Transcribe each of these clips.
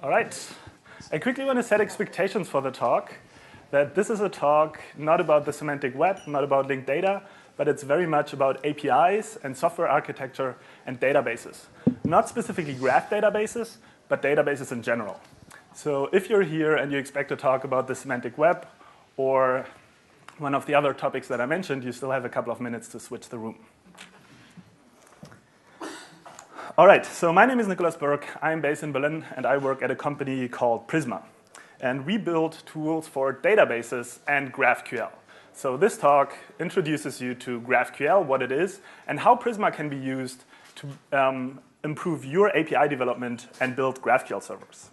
All right. I quickly want to set expectations for the talk, that this is a talk not about the semantic web, not about linked data, but it's very much about APIs and software architecture and databases. Not specifically graph databases, but databases in general. So if you're here and you expect to talk about the semantic web or one of the other topics that I mentioned, you still have a couple of minutes to switch the room. All right, so my name is Nikolas Burk. I'm based in Berlin, and I work at a company called Prisma. And we build tools for databases and GraphQL. So this talk introduces you to GraphQL, what it is, and how Prisma can be used to improve your API development and build GraphQL servers.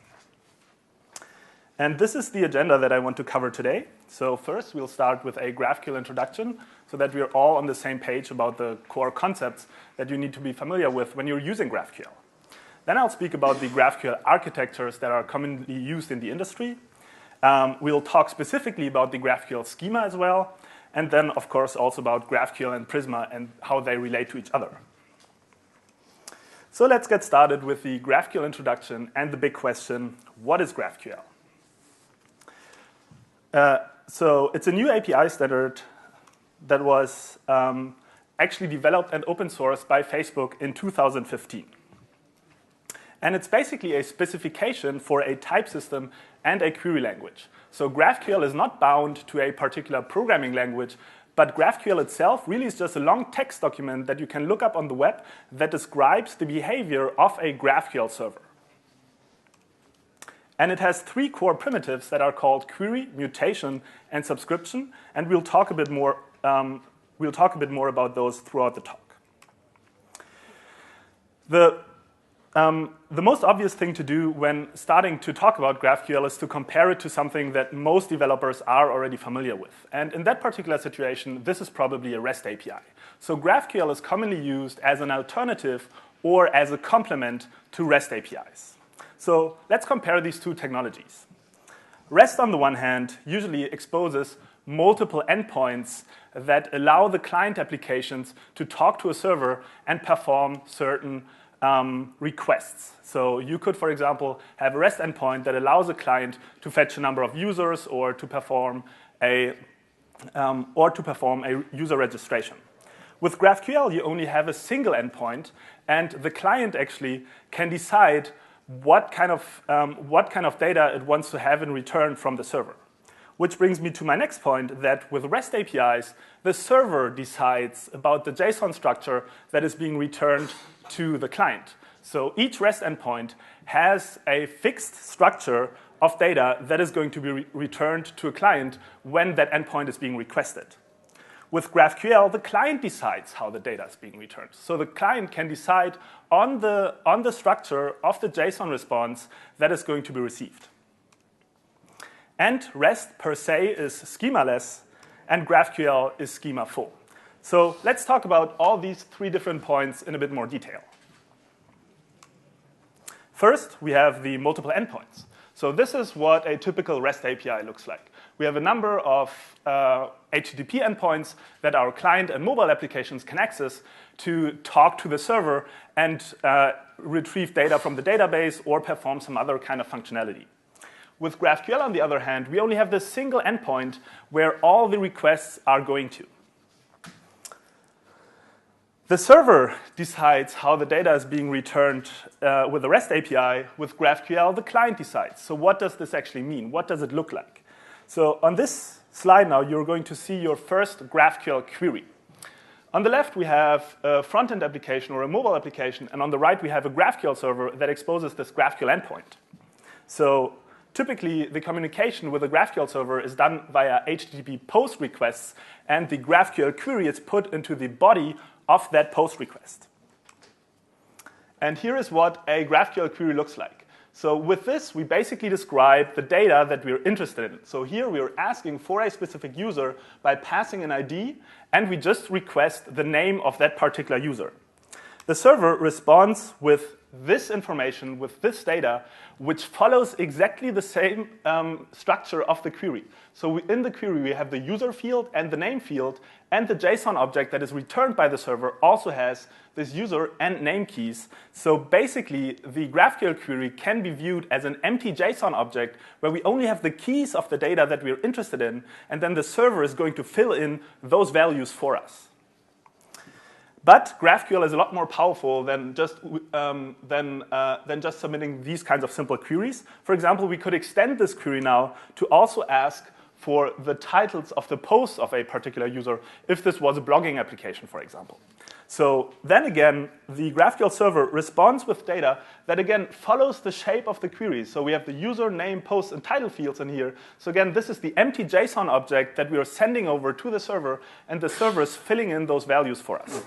And this is the agenda that I want to cover today. So first, we'll start with a GraphQL introduction so that we're all on the same page about the core concepts that you need to be familiar with when you're using GraphQL. Then I'll speak about the GraphQL architectures that are commonly used in the industry. We'll talk specifically about the GraphQL schema as well. And then, of course, also about GraphQL and Prisma and how they relate to each other. So let's get started with the GraphQL introduction and the big question, what is GraphQL? So it's a new API standard that was actually developed and open sourced by Facebook in 2015. And it's basically a specification for a type system and a query language. So GraphQL is not bound to a particular programming language, but GraphQL itself really is just a long text document that you can look up on the web that describes the behavior of a GraphQL server. And it has three core primitives that are called query, mutation, and subscription. And we'll talk a bit more about those throughout the talk. The most obvious thing to do when starting to talk about GraphQL is to compare it to something that most developers are already familiar with. And in that particular situation, this is probably a REST API. So GraphQL is commonly used as an alternative or as a complement to REST APIs. So let's compare these two technologies. REST, on the one hand, usually exposes multiple endpoints that allow the client applications to talk to a server and perform certain requests. So you could, for example, have a REST endpoint that allows a client to fetch a number of users or to perform a user registration. With GraphQL, you only have a single endpoint, and the client actually can decide what kind of data it wants to have in return from the server. Which brings me to my next point, that with REST APIs, the server decides about the JSON structure that is being returned to the client. So each REST endpoint has a fixed structure of data that is going to be returned to a client when that endpoint is being requested. With GraphQL, the client decides how the data is being returned. So the client can decide on the structure of the JSON response that is going to be received. And REST per se is schemaless, and GraphQL is schema-full. So let's talk about all these three different points in a bit more detail. First, we have the multiple endpoints. So this is what a typical REST API looks like. We have a number of HTTP endpoints that our client and mobile applications can access to talk to the server and retrieve data from the database or perform some other kind of functionality. With GraphQL, on the other hand, we only have this single endpoint where all the requests are going to. The server decides how the data is being returned with the REST API. With GraphQL, the client decides. So what does this actually mean? What does it look like? So on this slide now, you're going to see your first GraphQL query. On the left, we have a front-end application or a mobile application. And on the right, we have a GraphQL server that exposes this GraphQL endpoint. So typically, the communication with the GraphQL server is done via HTTP POST requests. And the GraphQL query is put into the body of that POST request. And here is what a GraphQL query looks like. So with this, we basically describe the data that we're interested in. So here we're asking for a specific user by passing an ID, and we just request the name of that particular user. The server responds with this information, with this data, which follows exactly the same structure of the query. So in the query, we have the user field and the name field, and the JSON object that is returned by the server also has this user and name keys. So basically, the GraphQL query can be viewed as an empty JSON object where we only have the keys of the data that we're interested in, and then the server is going to fill in those values for us. But GraphQL is a lot more powerful than just submitting these kinds of simple queries. For example, we could extend this query now to also ask for the titles of the posts of a particular user if this was a blogging application, for example. So then again, the GraphQL server responds with data that again follows the shape of the query. So we have the user, name, post, and title fields in here. So again, this is the empty JSON object that we are sending over to the server, and the server is filling in those values for us.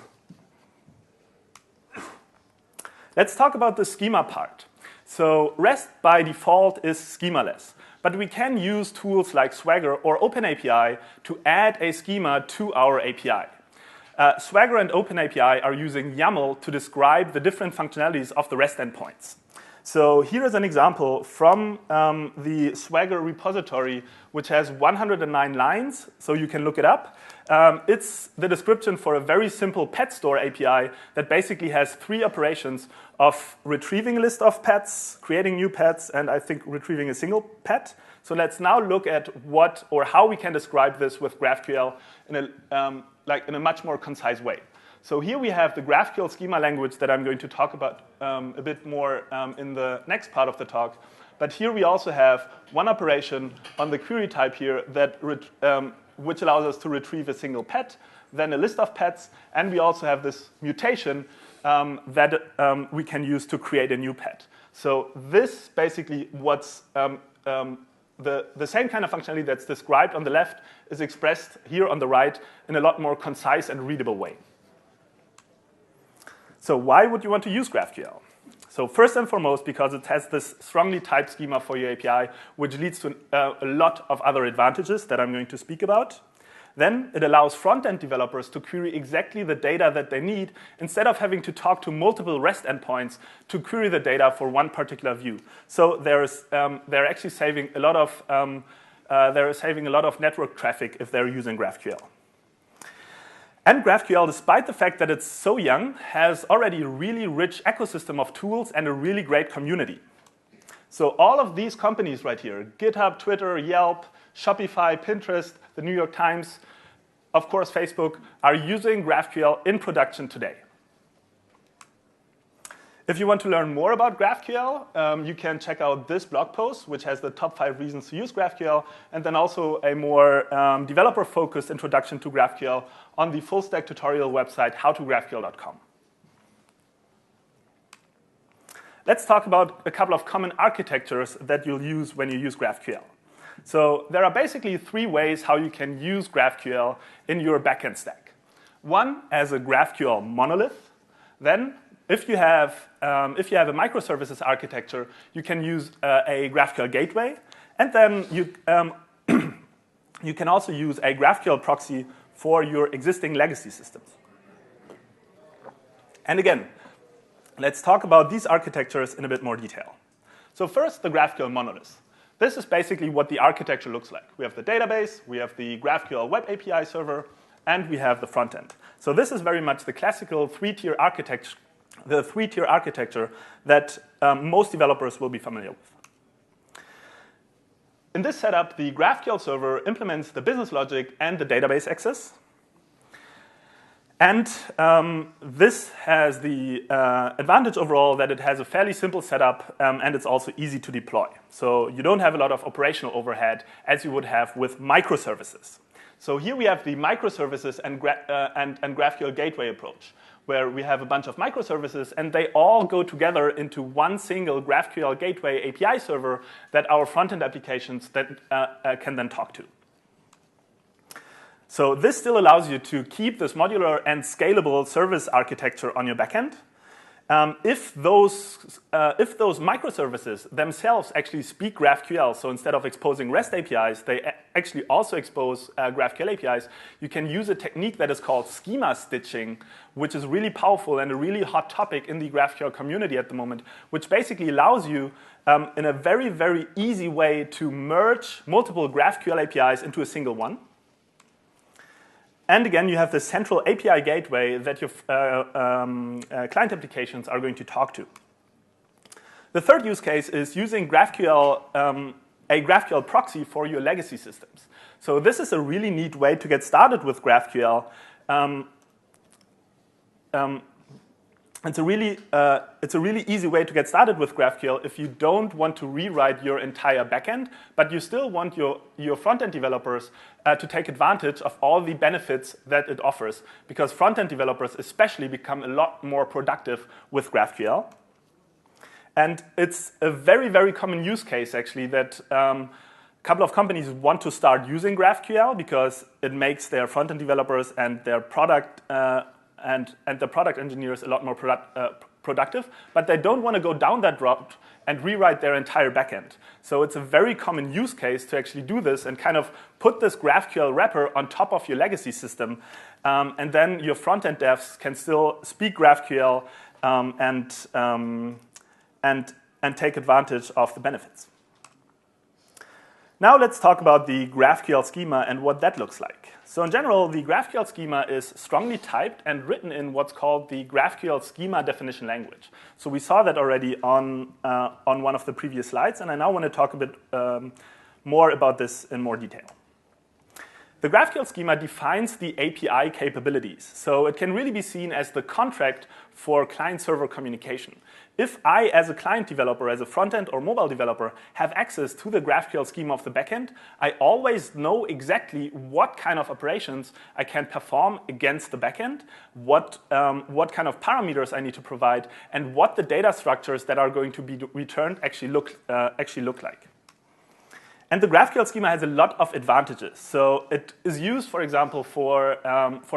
Let's talk about the schema part. So REST by default is schemaless, but we can use tools like Swagger or OpenAPI to add a schema to our API. Swagger and OpenAPI are using YAML to describe the different functionalities of the REST endpoints. So here is an example from the Swagger repository, which has 109 lines, so you can look it up. It's the description for a very simple pet store API that basically has 3 operations of retrieving a list of pets, creating new pets, and I think retrieving a single pet. So let's now look at what or how we can describe this with GraphQL in a much more concise way. So here we have the GraphQL schema language that I'm going to talk about a bit more in the next part of the talk. But here we also have one operation on the query type here that which allows us to retrieve a single pet, then a list of pets, and we also have this mutation that we can use to create a new pet. So this basically what's the same kind of functionality that's described on the left is expressed here on the right in a lot more concise and readable way. So why would you want to use GraphQL? So first and foremost, because it has this strongly typed schema for your API, which leads to a lot of other advantages that I'm going to speak about. Then it allows front-end developers to query exactly the data that they need instead of having to talk to multiple REST endpoints to query the data for one particular view. So they're actually saving a lot of network traffic if they're using GraphQL. And GraphQL, despite the fact that it's so young, has already a really rich ecosystem of tools and a really great community. So all of these companies right here, GitHub, Twitter, Yelp, Shopify, Pinterest, the New York Times, of course Facebook, are using GraphQL in production today. If you want to learn more about GraphQL, you can check out this blog post, which has the top 5 reasons to use GraphQL, and then also a more developer-focused introduction to GraphQL on the fullstack tutorial website, howtographql.com. Let's talk about a couple of common architectures that you'll use when you use GraphQL. So there are basically 3 ways how you can use GraphQL in your backend stack. One, as a GraphQL monolith. Then, if you have a microservices architecture, you can use a GraphQL gateway. And then you can also use a GraphQL proxy for your existing legacy systems. And again, let's talk about these architectures in a bit more detail. So first, the GraphQL monolith. This is basically what the architecture looks like. We have the database, we have the GraphQL web API server, and we have the front end. So this is very much the classical 3-tier architecture, that most developers will be familiar with. In this setup, the GraphQL server implements the business logic and the database access. And this has the advantage overall that it has a fairly simple setup and it's also easy to deploy. So you don't have a lot of operational overhead as you would have with microservices. So here we have the microservices and GraphQL gateway approach, where we have a bunch of microservices and they all go together into one single GraphQL gateway API server that our front-end applications can then talk to. So this still allows you to keep this modular and scalable service architecture on your backend. if those microservices themselves actually speak GraphQL, so instead of exposing REST APIs, they actually also expose GraphQL APIs, you can use a technique that is called schema stitching, which is really powerful and a really hot topic in the GraphQL community at the moment, which basically allows you in a very, very easy way to merge multiple GraphQL APIs into a single one. And again, you have the central API gateway that your client applications are going to talk to. The third use case is using GraphQL, a GraphQL proxy for your legacy systems. So this is a really neat way to get started with GraphQL. It's a really easy way to get started with GraphQL if you don't want to rewrite your entire backend, but you still want your front-end developers to take advantage of all the benefits that it offers, because front-end developers especially become a lot more productive with GraphQL. And it's a very, very common use case, actually, that a couple of companies want to start using GraphQL because it makes their front-end developers and their product and the product engineers a lot more productive, but they don't want to go down that route and rewrite their entire backend. So it's a very common use case to actually do this and kind of put this GraphQL wrapper on top of your legacy system, and then your front-end devs can still speak GraphQL and take advantage of the benefits. Now let's talk about the GraphQL schema and what that looks like. So in general, the GraphQL schema is strongly typed and written in what's called the GraphQL schema definition language. So we saw that already on one of the previous slides, and I now want to talk a bit more about this in more detail. The GraphQL schema defines the API capabilities. So it can really be seen as the contract for client-server communication. If I, as a client developer, as a front-end or mobile developer, have access to the GraphQL schema of the backend, I always know exactly what kind of operations I can perform against the backend, what kind of parameters I need to provide, and what the data structures that are going to be returned actually look like. And the GraphQL schema has a lot of advantages. So it is used, for example, for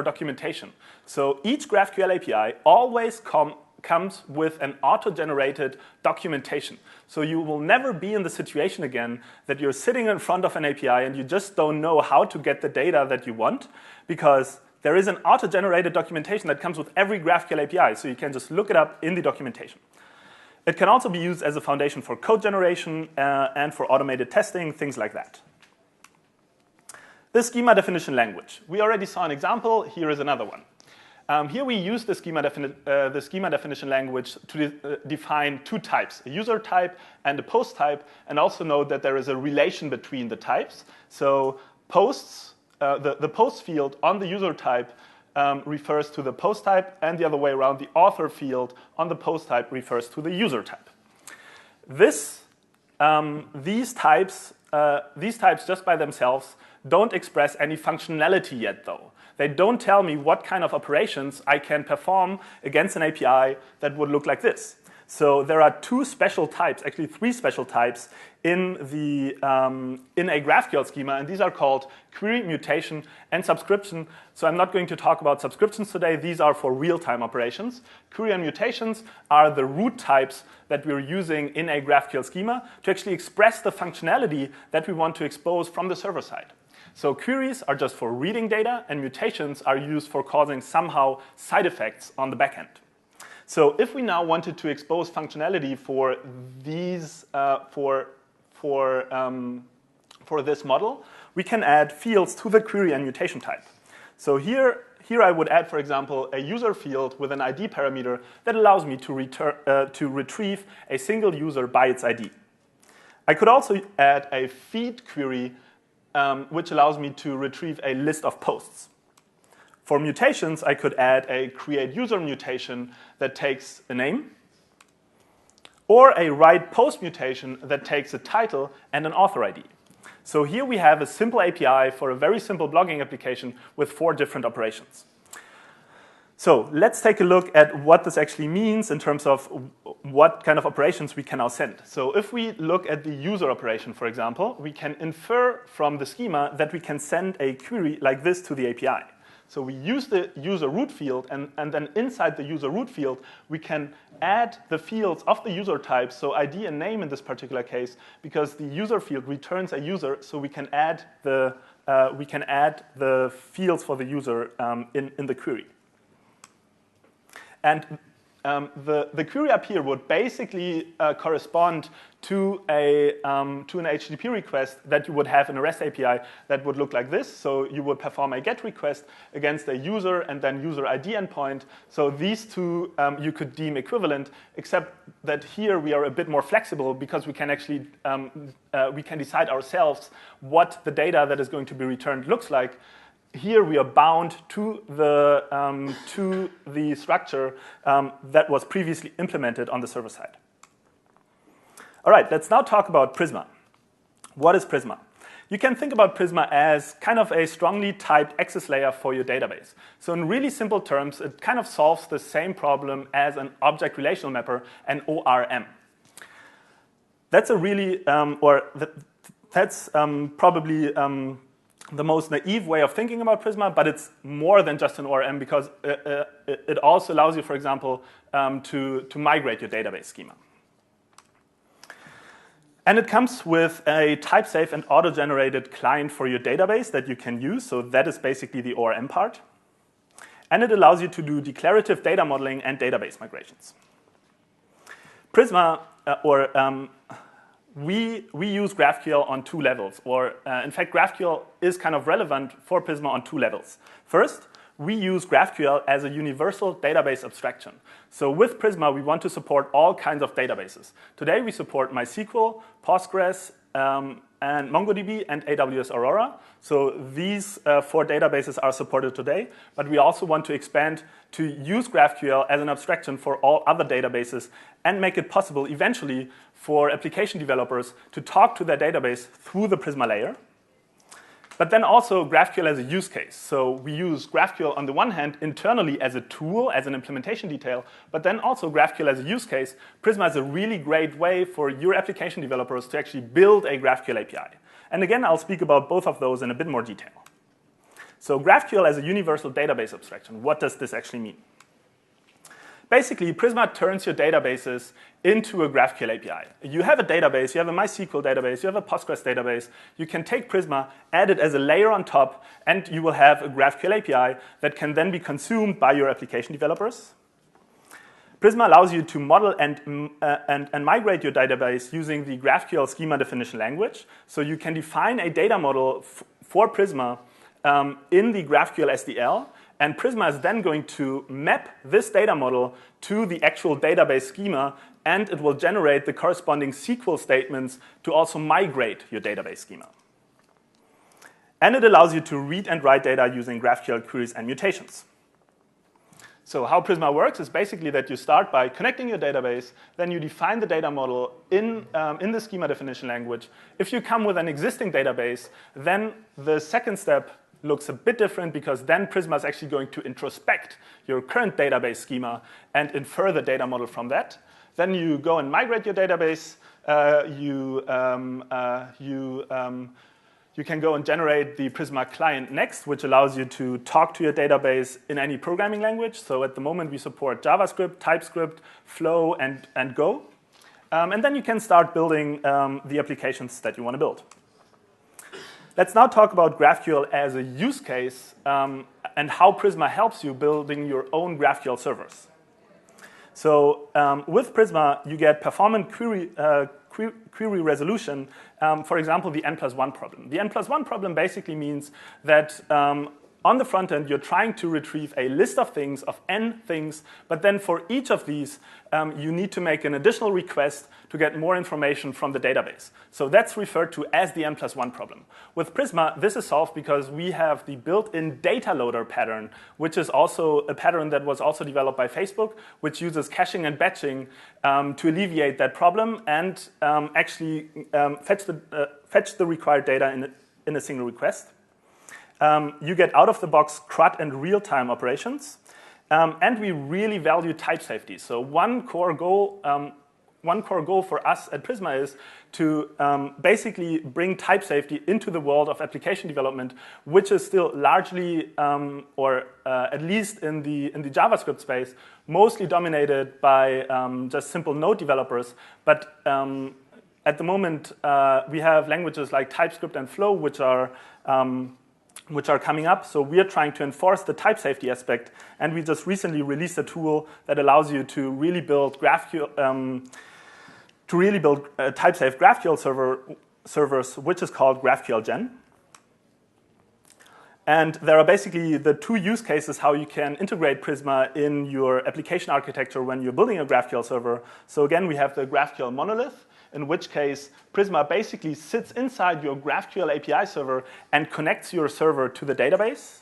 documentation. So each GraphQL API always comes with an auto-generated documentation. So you will never be in the situation again that you're sitting in front of an API and you just don't know how to get the data that you want, because there is an auto-generated documentation that comes with every GraphQL API. So you can just look it up in the documentation. It can also be used as a foundation for code generation and for automated testing, things like that. The schema definition language. We already saw an example. Here is another one. Here we use the schema definition language to define two types, a user type and a post type, and also note that there is a relation between the types. So posts, the post field on the user type refers to the post type, and the other way around, the author field on the post type refers to the user type. These types just by themselves don't express any functionality yet, though. They don't tell me what kind of operations I can perform against an API that would look like this. So there are two special types, actually three special types in a GraphQL schema, and these are called query, mutation, and subscription. So I'm not going to talk about subscriptions today. These are for real-time operations. Query and mutations are the root types that we're using in a GraphQL schema to actually express the functionality that we want to expose from the server side. So queries are just for reading data, and mutations are used for causing somehow side effects on the backend. So if we now wanted to expose functionality for these for this model, we can add fields to the query and mutation type. So here I would add, for example, a user field with an ID parameter that allows me to retrieve a single user by its ID. I could also add a feed query, which allows me to retrieve a list of posts. For mutations, I could add a create user mutation that takes a name, or a write post mutation that takes a title and an author ID. So here we have a simple API for a very simple blogging application with 4 different operations. So let's take a look at what this actually means in terms of what kind of operations we can now send. So if we look at the user operation, for example, we can infer from the schema that we can send a query like this to the API. So we use the user root field, and then inside the user root field, we can add the fields of the user type, so ID and name in this particular case, because the user field returns a user, so we can add the fields for the user in the query. And the query up here would basically correspond to an HTTP request that you would have in a REST API that would look like this. So you would perform a GET request against a user and then user ID endpoint. So these two you could deem equivalent, except that here we are a bit more flexible because we can actually we can decide ourselves what the data that is going to be returned looks like. Here we are bound to the structure that was previously implemented on the server side. All right, let's now talk about Prisma. What is Prisma? You can think about Prisma as kind of a strongly typed access layer for your database. So in really simple terms, it kind of solves the same problem as an object relational mapper, an ORM. That's a really, that's probably the most naive way of thinking about Prisma, but it's more than just an ORM because it also allows you, for example, to migrate your database schema. And it comes with a type-safe and auto-generated client for your database that you can use. So that is basically the ORM part. And it allows you to do declarative data modeling and database migrations. Prisma, we use GraphQL on two levels. In fact, GraphQL is kind of relevant for Prisma on two levels. First, we use GraphQL as a universal database abstraction. So with Prisma, we want to support all kinds of databases. Today, we support MySQL, Postgres, and MongoDB, and AWS Aurora. So these four databases are supported today. But we also want to expand to use GraphQL as an abstraction for all other databases and make it possible eventually for application developers to talk to their database through the Prisma layer. But then also GraphQL as a use case. So we use GraphQL on the one hand internally as a tool, as an implementation detail, but then also GraphQL as a use case. Prisma is a really great way for your application developers to actually build a GraphQL API. And again, I'll speak about both of those in a bit more detail. So GraphQL as a universal database abstraction, what does this actually mean? Basically, Prisma turns your databases into a GraphQL API. You have a database, you have a MySQL database, you have a Postgres database. You can take Prisma, add it as a layer on top, and you will have a GraphQL API that can then be consumed by your application developers. Prisma allows you to model and migrate your database using the GraphQL schema definition language. So you can define a data model for Prisma in the GraphQL SDL. And Prisma is then going to map this data model to the actual database schema, and it will generate the corresponding SQL statements to also migrate your database schema. And it allows you to read and write data using GraphQL queries and mutations. So how Prisma works is basically that you start by connecting your database, then you define the data model in the schema definition language. If you come with an existing database, then the second step looks a bit different because then Prisma is actually going to introspect your current database schema and infer the data model from that. Then you go and migrate your database. You can go and generate the Prisma client next, which allows you to talk to your database in any programming language. So at the moment, we support JavaScript, TypeScript, Flow, and Go. And then you can start building the applications that you want to build. Let's now talk about GraphQL as a use case and how Prisma helps you building your own GraphQL servers. So with Prisma, you get performant query resolution, for example, the n+1 problem. The n+1 problem basically means that on the front end, you're trying to retrieve a list of things, of n things, but then for each of these, you need to make an additional request to get more information from the database. So that's referred to as the n+1 problem. With Prisma, this is solved because we have the built-in data loader pattern, which is also a pattern that was also developed by Facebook, which uses caching and batching to alleviate that problem and actually fetch the required data in a single request. You get out-of-the-box CRUD and real-time operations. And we really value type safety. So one core goal core goal for us at Prisma is to basically bring type safety into the world of application development, which is still largely, or at least in the JavaScript space, mostly dominated by just simple Node developers. But at the moment, we have languages like TypeScript and Flow, which are coming up. So we are trying to enforce the type safety aspect, and we just recently released a tool that allows you to really build GraphQL, type-safe GraphQL servers, which is called GraphQL Gen. And there are basically the two use cases how you can integrate Prisma in your application architecture when you're building a GraphQL server. So again, we have the GraphQL monolith, in which case Prisma basically sits inside your GraphQL API server and connects your server to the database.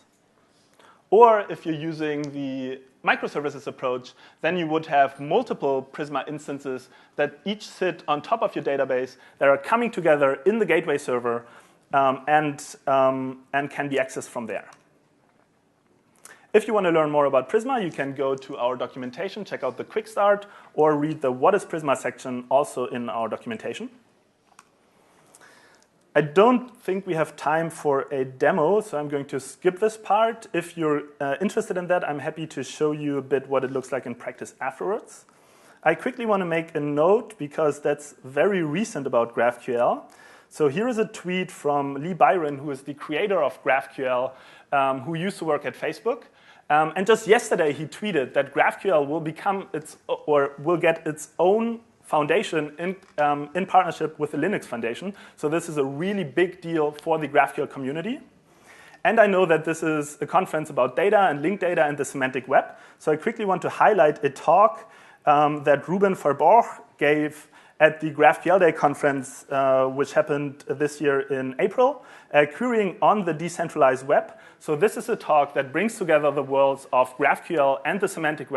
Or if you're using the microservices approach, then you would have multiple Prisma instances that each sit on top of your database that are coming together in the gateway server and can be accessed from there. If you want to learn more about Prisma, you can go to our documentation, check out the quick start, or read the What is Prisma section also in our documentation. I don't think we have time for a demo, so I'm going to skip this part. If you're interested in that, I'm happy to show you a bit what it looks like in practice afterwards. I quickly want to make a note, because that's very recent about GraphQL. So here is a tweet from Lee Byron, who is the creator of GraphQL, who used to work at Facebook. And just yesterday, he tweeted that GraphQL will get its own foundation in partnership with the Linux Foundation. So this is a really big deal for the GraphQL community. And I know that this is a conference about data and linked data and the semantic web. So I quickly want to highlight a talk that Ruben Verborg gave at the GraphQL Day conference, which happened this year in April, querying on the decentralized web. So this is a talk that brings together the worlds of GraphQL and the semantic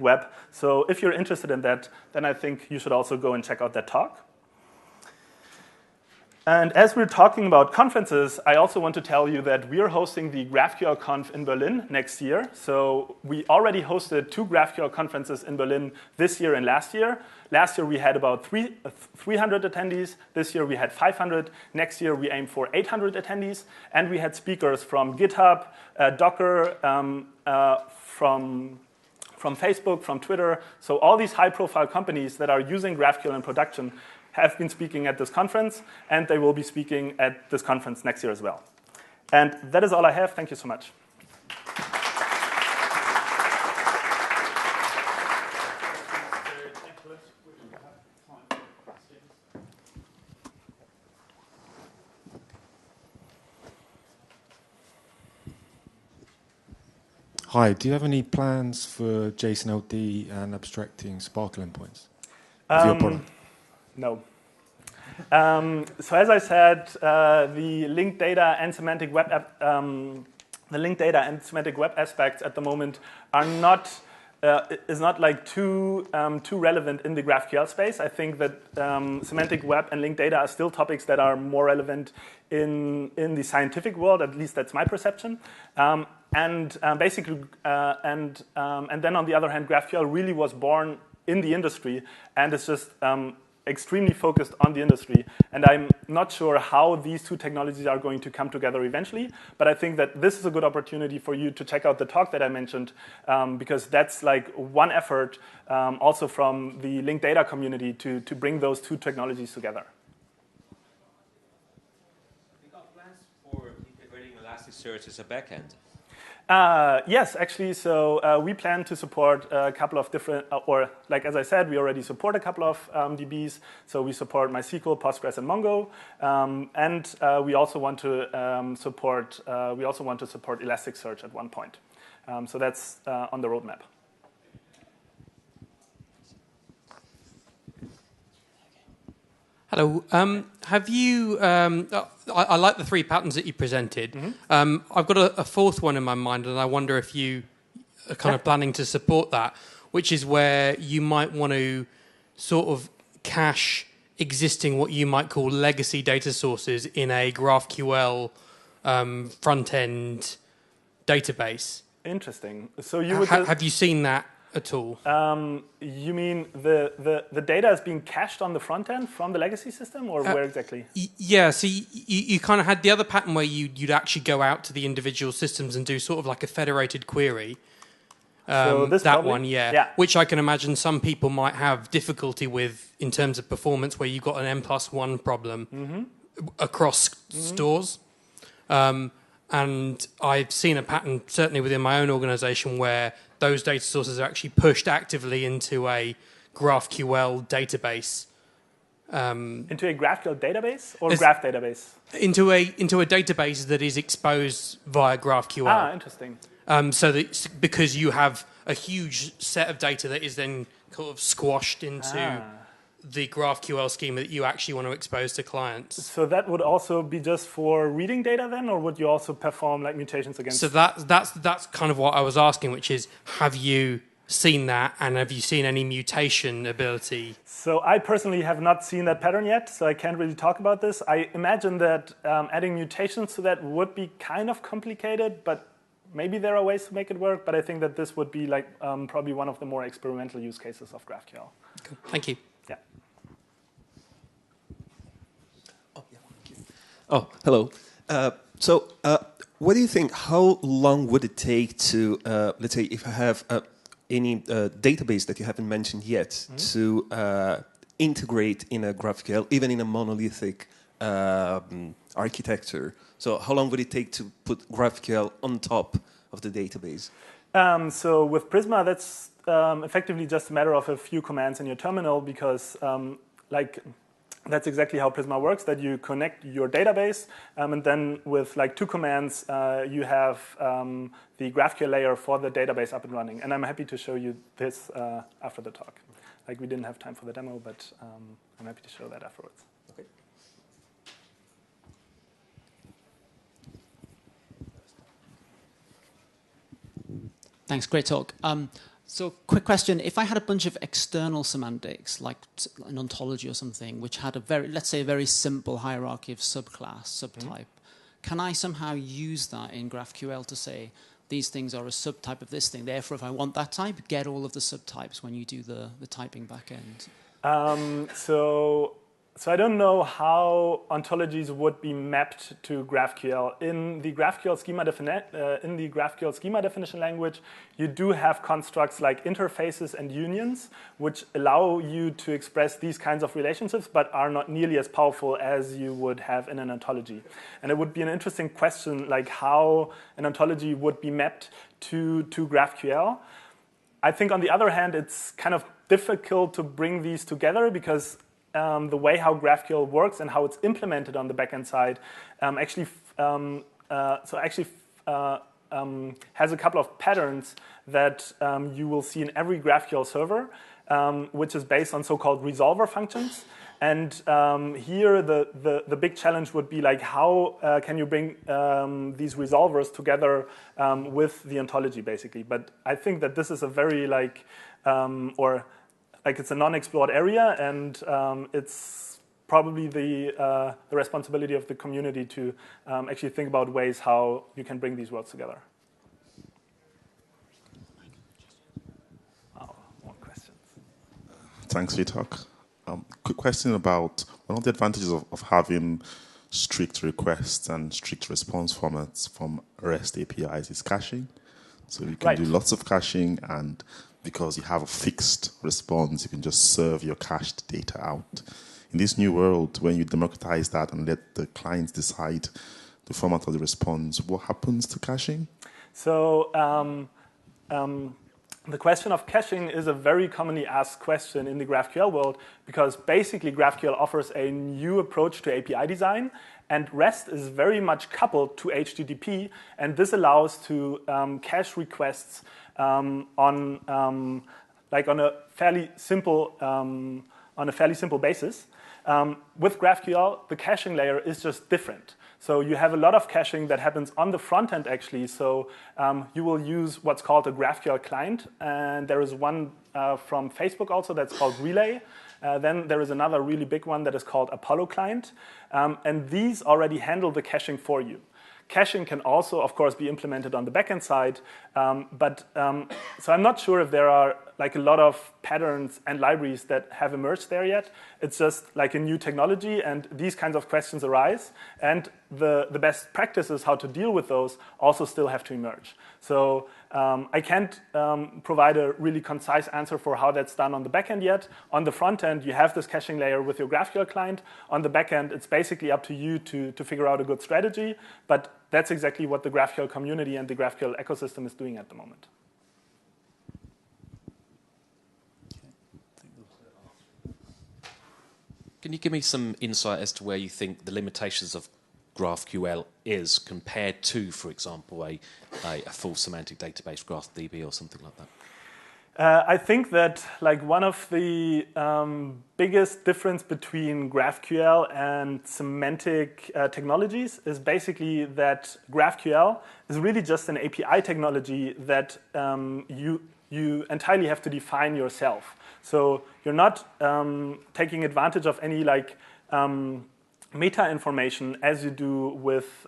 web. So if you're interested in that, then I think you should also go and check out that talk. And as we're talking about conferences, I also want to tell you that we are hosting the GraphQL Conf in Berlin next year. So we already hosted 2 GraphQL conferences in Berlin this year and last year. Last year we had about 300 attendees. This year we had 500. Next year we aim for 800 attendees. And we had speakers from GitHub, Docker, from Facebook, from Twitter. So all these high-profile companies that are using GraphQL in production have been speaking at this conference, and they will be speaking at this conference next year as well. And that is all I have. Thank you so much. Hi, do you have any plans for JSON LD and abstracting Sparkle endpoints? No. So as I said, the linked data and semantic web aspects at the moment are not like too relevant in the GraphQL space. I think that semantic web and linked data are still topics that are more relevant in the scientific world. At least that's my perception. And then on the other hand, GraphQL really was born in the industry, and it's just extremely focused on the industry. And I'm not sure how these two technologies are going to come together eventually, but I think that this is a good opportunity for you to check out the talk that I mentioned, because that's like one effort also from the linked data community to bring those two technologies together. We got plans for integrating Elasticsearch as a backend. Yes, actually, so we plan to support a couple of different, or like as I said, we already support a couple of DBs. So we support MySQL, Postgres, and Mongo, and we also want to support Elasticsearch at one point. So that's on the roadmap. Hello. Have you? I like the 3 patterns that you presented. Mm-hmm. I've got a 4th one in my mind, and I wonder if you are kind of planning to support that, which is where you might want to sort of cache existing what you might call legacy data sources in a GraphQL front end database. Interesting. So you would have you seen that at all? You mean the data is being cached on the front end from the legacy system, or where exactly? Yeah, so you kind of had the other pattern where you'd actually go out to the individual systems and do sort of like a federated query. So this that probably? one, yeah. Which I can imagine some people might have difficulty with in terms of performance, where you've got an n+1 problem across stores. And I've seen a pattern, certainly within my own organization, where those data sources are actually pushed actively into a GraphQL database. Into a GraphQL database or graph database? Into a database that is exposed via GraphQL. Ah, interesting. So that because you have a huge set of data that is then sort of squashed into the GraphQL schema that you actually want to expose to clients. So that would also be just for reading data then, or would you also perform like mutations against? So that's kind of what I was asking, which is, have you seen that, and have you seen any mutation ability? So I personally have not seen that pattern yet, so I can't really talk about this. I imagine that adding mutations to that would be kind of complicated, but maybe there are ways to make it work. But I think that this would be like probably one of the more experimental use cases of GraphQL. Cool. Thank you. Yeah. Oh, hello. So what do you think, how long would it take to, let's say, if I have any database that you haven't mentioned yet, to integrate in a GraphQL, even in a monolithic architecture? So how long would it take to put GraphQL on top of the database? So with Prisma, that's effectively just a matter of a few commands in your terminal, because that's exactly how Prisma works, that you connect your database, and then with like 2 commands, you have the GraphQL layer for the database up and running. And I'm happy to show you this after the talk. Like, we didn't have time for the demo, but I'm happy to show that afterwards. Okay. Thanks, great talk. So quick question, if I had a bunch of external semantics, like an ontology or something, which had a very, let's say a very simple hierarchy of subclass, subtype, can I somehow use that in GraphQL to say, these things are a subtype of this thing, therefore if I want that type, get all of the subtypes when you do the typing backend? So I don't know how ontologies would be mapped to GraphQL. In the GraphQL schema definition language, you do have constructs like interfaces and unions, which allow you to express these kinds of relationships, but are not nearly as powerful as you would have in an ontology. And it would be an interesting question, like how an ontology would be mapped to GraphQL. I think on the other hand, it's kind of difficult to bring these together, because the way how GraphQL works and how it's implemented on the backend side has a couple of patterns that you will see in every GraphQL server, which is based on so-called resolver functions. And here the big challenge would be like, how can you bring these resolvers together with the ontology, basically. But I think that this is a very it's a non-explored area, and it's probably the responsibility of the community to actually think about ways how you can bring these worlds together. Wow, more questions. Thanks for your talk. Quick question about one of the advantages of having strict requests and strict response formats from REST APIs is caching. So you can do lots of caching, and because you have a fixed response, you can just serve your cached data out. In this new world, when you democratize that and let the clients decide the format of the response, what happens to caching? So the question of caching is a very commonly asked question in the GraphQL world, because basically GraphQL offers a new approach to API design, and REST is very much coupled to HTTP, and this allows to cache requests on a fairly simple basis. With GraphQL, the caching layer is just different. So you have a lot of caching that happens on the front end, actually. So you will use what's called a GraphQL client, and there is one from Facebook also that's called Relay. Then there is another really big one that is called Apollo client, and these already handle the caching for you. caching can also, of course, be implemented on the backend side. So I'm not sure if there are like a lot of patterns and libraries that have emerged there yet. It's just like a new technology, and these kinds of questions arise. And the best practices how to deal with those also still have to emerge. So I can't provide a really concise answer for how that's done on the backend yet. On the front end, you have this caching layer with your GraphQL client. On the backend, it's basically up to you to figure out a good strategy. But that's exactly what the GraphQL community and the GraphQL ecosystem is doing at the moment. Can you give me some insight as to where you think the limitations of GraphQL is compared to, for example, a full semantic database, GraphDB or something like that? I think that like one of the biggest difference between GraphQL and semantic technologies is basically that GraphQL is really just an API technology that you entirely have to define yourself. So you're not taking advantage of any like meta information as you do with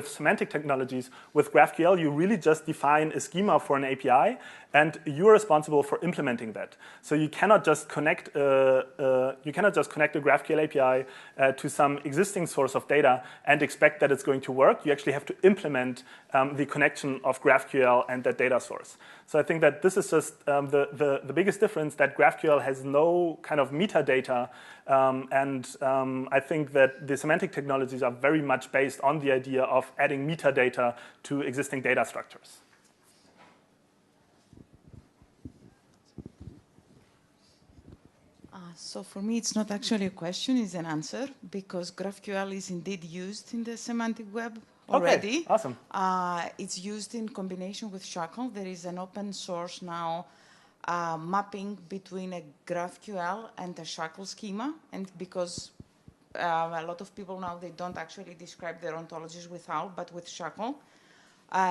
semantic technologies. With GraphQL, you really just define a schema for an API, and you're responsible for implementing that. So you cannot just connect a GraphQL API to some existing source of data and expect that it's going to work. You actually have to implement the connection of GraphQL and that data source. So I think that this is just the biggest difference, that GraphQL has no kind of metadata, and I think that the semantic technologies are very much based on the idea of adding metadata to existing data structures. So for me, it's not actually a question, it's an answer, because GraphQL is indeed used in the semantic web already. Okay, awesome. It's used in combination with Shackle. There is an open source now mapping between a GraphQL and a Shackle schema, and because a lot of people now, they don't actually describe their ontologies with OWL, but with Shackle.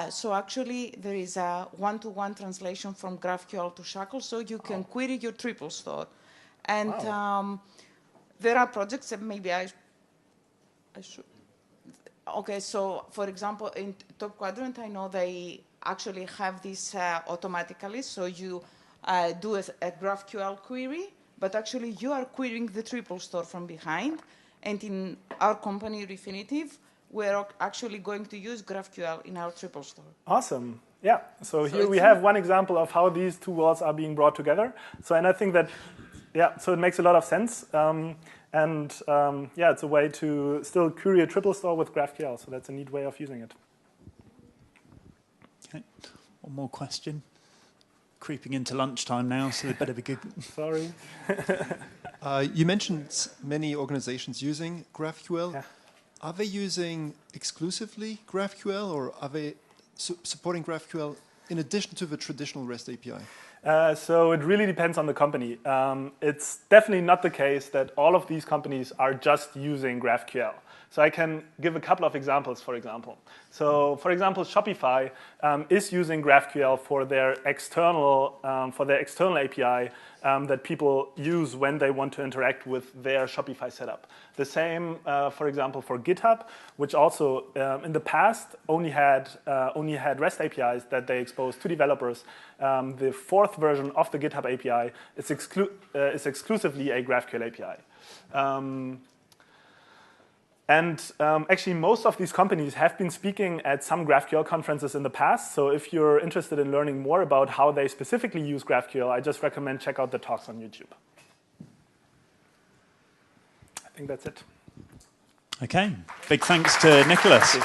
So actually, there is a one-to-one translation from GraphQL to Shackle, so you can query your triple store. And there are projects that maybe I should. Okay, so for example, in Top Quadrant, I know they actually have this automatically. So you do a GraphQL query, but actually you are querying the triple store from behind. And in our company, Refinitiv, we're actually going to use GraphQL in our triple store. Awesome. Yeah. So here we have one example of how these two worlds are being brought together. So, and I think that, yeah, so it makes a lot of sense. Yeah, it's a way to still query a triple store with GraphQL. So that's a neat way of using it. Okay. One more question. Creeping into lunchtime now, so they better be good. Sorry. You mentioned many organizations using GraphQL. Yeah. Are they using exclusively GraphQL, or are they supporting GraphQL in addition to the traditional REST API? So it really depends on the company. It's definitely not the case that all of these companies are just using GraphQL. So I can give a couple of examples, for example. So for example, Shopify is using GraphQL for their external API that people use when they want to interact with their Shopify setup. The same, for example, for GitHub, which also in the past only had REST APIs that they exposed to developers. The fourth version of the GitHub API is exclusively a GraphQL API. Actually, most of these companies have been speaking at some GraphQL conferences in the past. So if you're interested in learning more about how they specifically use GraphQL, I just recommend check out the talks on YouTube. I think that's it. Okay. Big thanks to Nikolas.